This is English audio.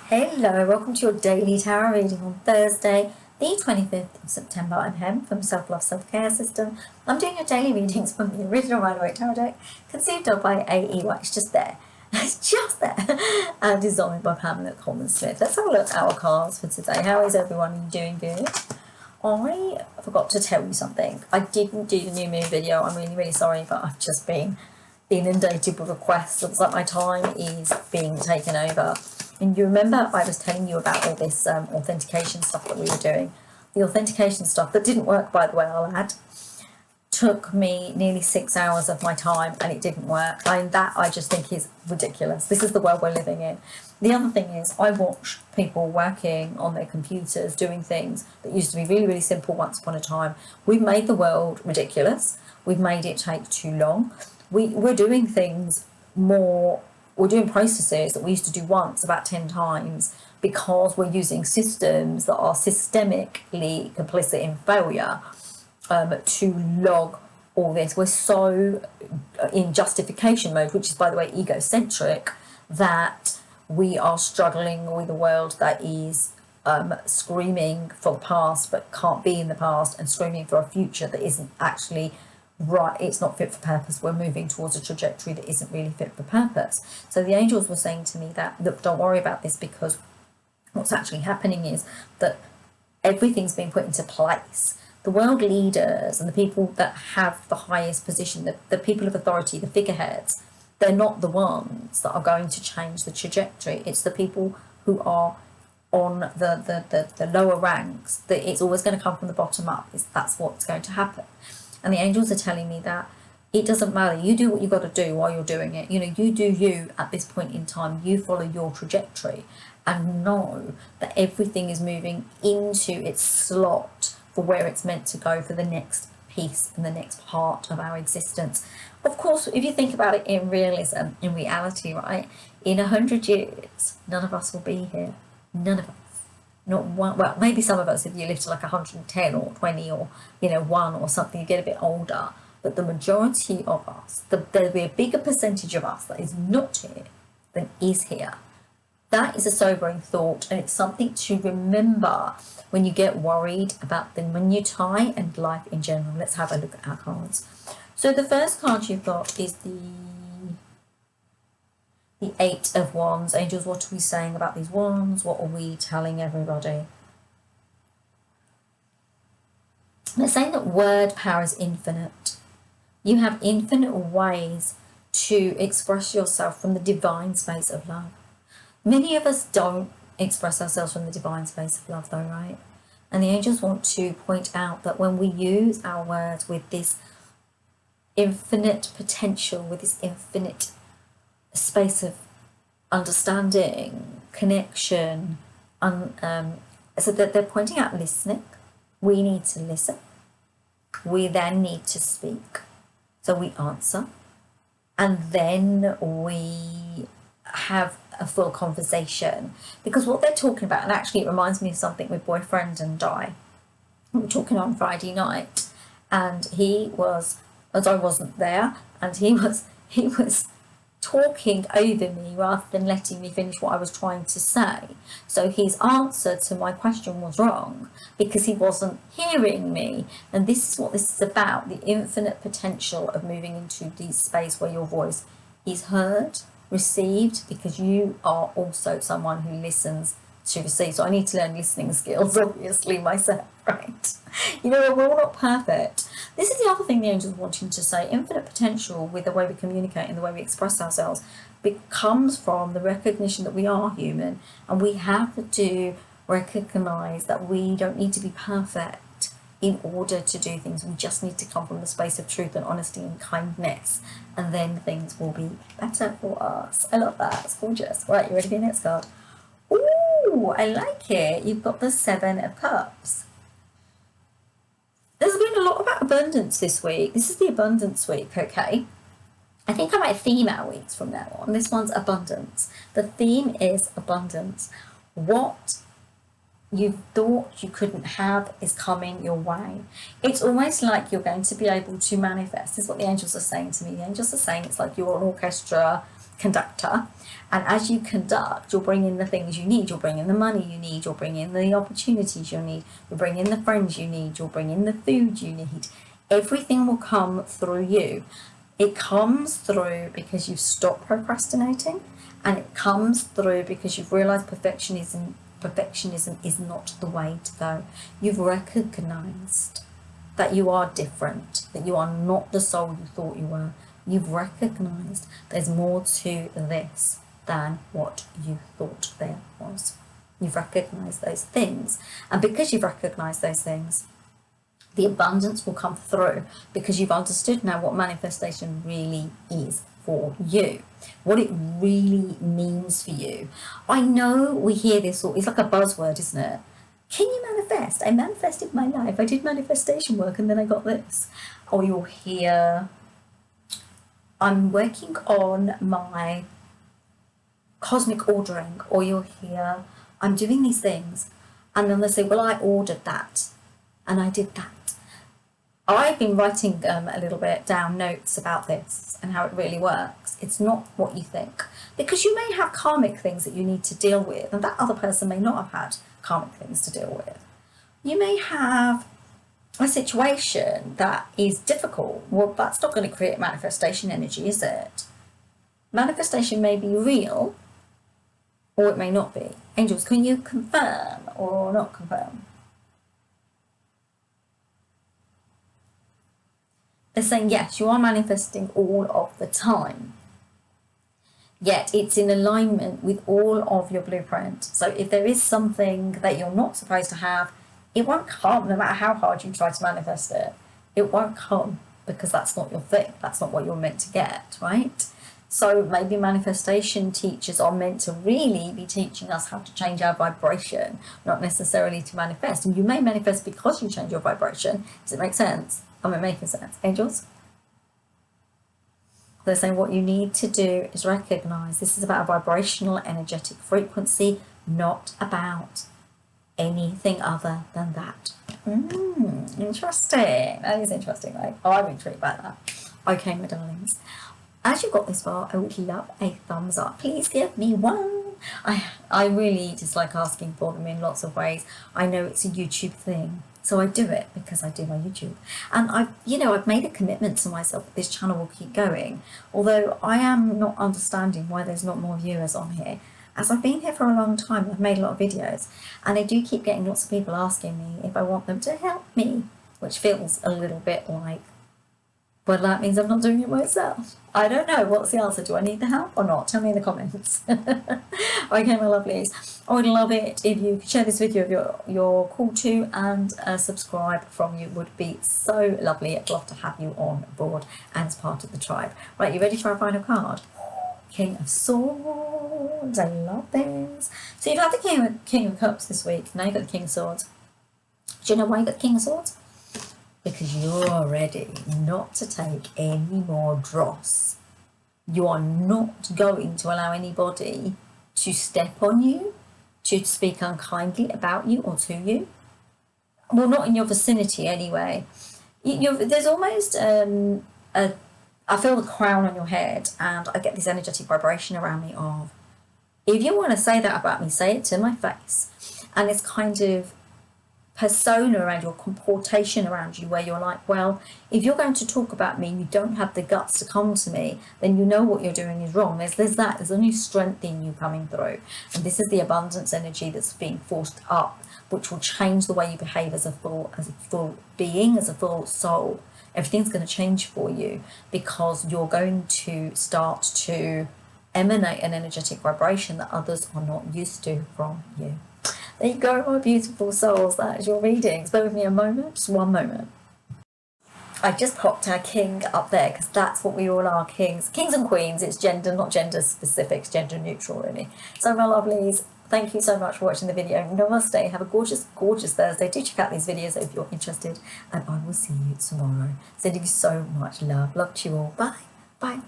Hello, welcome to your daily tarot reading on Thursday, the 25th of September. I'm Hem from Self Love Self Care System. I'm doing your daily readings from the original Rider Waite Tarot Deck, conceived of by A.E. White. It's just there. It's just there. And designed by Pamela Coleman Smith. Let's have a look at our cards for today. How is everyone? Are you doing good? I forgot to tell you something. I didn't do the new moon video. I'm really sorry, but I've just been inundated with requests. Looks like my time is being taken over. And you remember I was telling you about all this authentication stuff that we were doing. The authentication stuff that didn't work, by the way, I'll add, took me nearly 6 hours of my time and it didn't work. And that I just think is ridiculous. This is the world we're living in. The other thing is I watch people working on their computers doing things that used to be really simple once upon a time. We've made the world ridiculous. We've made it take too long. We're doing things more. We're doing processes that we used to do once about 10 times because we're using systems that are systemically complicit in failure to log all this. We're so in justification mode, which is, by the way, egocentric, that we are struggling with a world that is screaming for the past but can't be in the past, and screaming for a future that isn't actually right. It's not fit for purpose. We're moving towards a trajectory that isn't really fit for purpose. So the angels were saying to me that, look, don't worry about this, because what's actually happening is that everything's been put into place. The world leaders and the people that have the highest position, the people of authority, the figureheads, they're not the ones that are going to change the trajectory. It's the people who are on the lower ranks, that it's always going to come from the bottom up. That's what's going to happen. And the angels are telling me that it doesn't matter. You do what you've got to do while you're doing it. You know, you do you at this point in time. You follow your trajectory and know that everything is moving into its slot for where it's meant to go for the next piece and the next part of our existence. Of course, if you think about it in realism, in reality, right, in 100 years, none of us will be here. None of us. Not one. Well, maybe some of us, if you live to like 110 or 20 or 1 or something, you get a bit older. But the majority of us, there'll be a bigger percentage of us that is not here than is here. That is a sobering thought, and it's something to remember when you get worried about the minutiae and life in general. Let's have a look at our cards. So the first card you've got is the Eight of Wands. Angels, what are we saying about these wands? What are we telling everybody? They're saying that word power is infinite. You have infinite ways to express yourself from the divine space of love. Many of us don't express ourselves from the divine space of love, though, right? And the angels want to point out that when we use our words with this infinite potential, with this infinite space of understanding, connection, so that they're pointing out listening. We need to listen. We then need to speak. So we answer, and then we have a full conversation, because what they're talking about, and actually it reminds me of something with Boyfriend and I. We were talking on Friday night, and he was, as I wasn't there, and he was talking over me rather than letting me finish what I was trying to say. So his answer to my question was wrong because he wasn't hearing me. And this is what this is about, the infinite potential of moving into this space where your voice is heard, received, because you are also someone who listens to receive. So I need to learn listening skills, obviously, myself, right? You know, we're all not perfect. This is the other thing the angels are wanting to say. Infinite potential with the way we communicate and the way we express ourselves comes from the recognition that we are human, and we have to recognize that we don't need to be perfect in order to do things. We just need to come from the space of truth and honesty and kindness, and then things will be better for us. I love that. It's gorgeous. Right, you ready for your next card? Ooh, I like it. You've got the Seven of Cups. There's been a lot about abundance this week. This is the abundance week, okay? I think I might theme our weeks from now on. This one's abundance. The theme is abundance. What you thought you couldn't have is coming your way. It's almost like you're going to be able to manifest. This is what the angels are saying to me. The angels are saying it's like you're an orchestra conductor. And as you conduct, you'll bring in the things you need. You'll bring in the money you need. You'll bring in the opportunities you need. You'll bring in the friends you need. You'll bring in the food you need. Everything will come through you. It comes through because you've stopped procrastinating, and it comes through because you've realised perfectionism is not the way to go. You've recognised that you are different, that you are not the soul you thought you were. You've recognised there's more to this than what you thought there was. You've recognised those things, and because you've recognised those things, the abundance will come through because you've understood now what manifestation really is for you, what it really means for you. I know we hear this, it's like a buzzword, isn't it? Can you manifest? I manifested my life. I did manifestation work and then I got this. Or you'll hear, I'm working on my cosmic ordering. Or you'll hear, I'm doing these things. And then they say, well, I ordered that and I did that. I've been writing a little bit down notes about this and how it really works. It's not what you think. Because you may have karmic things that you need to deal with, and that other person may not have had karmic things to deal with. You may have a situation that is difficult. Well, that's not going to create manifestation energy, is it? Manifestation may be real, or it may not be. Angels, can you confirm or not confirm? They're saying, yes, you are manifesting all of the time. Yet it's in alignment with all of your blueprint. So if there is something that you're not supposed to have, it won't come no matter how hard you try to manifest it. It won't come because that's not your thing. That's not what you're meant to get, right? So maybe manifestation teachers are meant to really be teaching us how to change our vibration, not necessarily to manifest. And you may manifest because you change your vibration. Does it make sense? Am I making sense? Angels? They're saying what you need to do is recognize this is about a vibrational, energetic frequency, not about anything other than that. Interesting. That is interesting, right? Oh, I'm intrigued by that. Okay, my darlings. As you got this far, I would love a thumbs up. Please give me one. I really dislike asking for them in lots of ways. I know it's a YouTube thing. So I do it because I do my YouTube. And I've made a commitment to myself that this channel will keep going. Although I am not understanding why there's not more viewers on here. As I've been here for a long time, I've made a lot of videos. And I do keep getting lots of people asking me if I want them to help me. Which feels a little bit like, well, that means I'm not doing it myself. I don't know. What's the answer? Do I need the help or not? Tell me in the comments. Okay, my lovelies. I would love it if you could share this video if you're called to, and subscribe from you would be so lovely. I'd love to have you on board and as part of the tribe. Right, you ready for our final card? King of Swords. I love this. So you've had the King of Cups this week. Now you've got the King of Swords. Do you know why you got the King of Swords? Because you're ready not to take any more dross. You are not going to allow anybody to step on you, to speak unkindly about you or to you. Well, not in your vicinity anyway. There's almost I feel the crown on your head, and I get this energetic vibration around me of, if you want to say that about me, say it to my face. And it's kind of persona around your comportation around you where you're like, well, if you're going to talk about me and you don't have the guts to come to me, then you know what you're doing is wrong. There's a new strength in you coming through, and this is the abundance energy that's being forced up, which will change the way you behave as a full being, as a full soul. Everything's going to change for you because you're going to start to emanate an energetic vibration that others are not used to from you. There you go, my beautiful souls. That is your readings. Bear with me a moment, just one moment. I just popped our king up there because that's what we all are, kings. Kings and queens. It's gender, not gender specific, it's gender neutral, really. So, my lovelies, thank you so much for watching the video. Namaste. Have a gorgeous, gorgeous Thursday. Do check out these videos if you're interested. And I will see you tomorrow. Sending you so much love. Love to you all. Bye. Bye.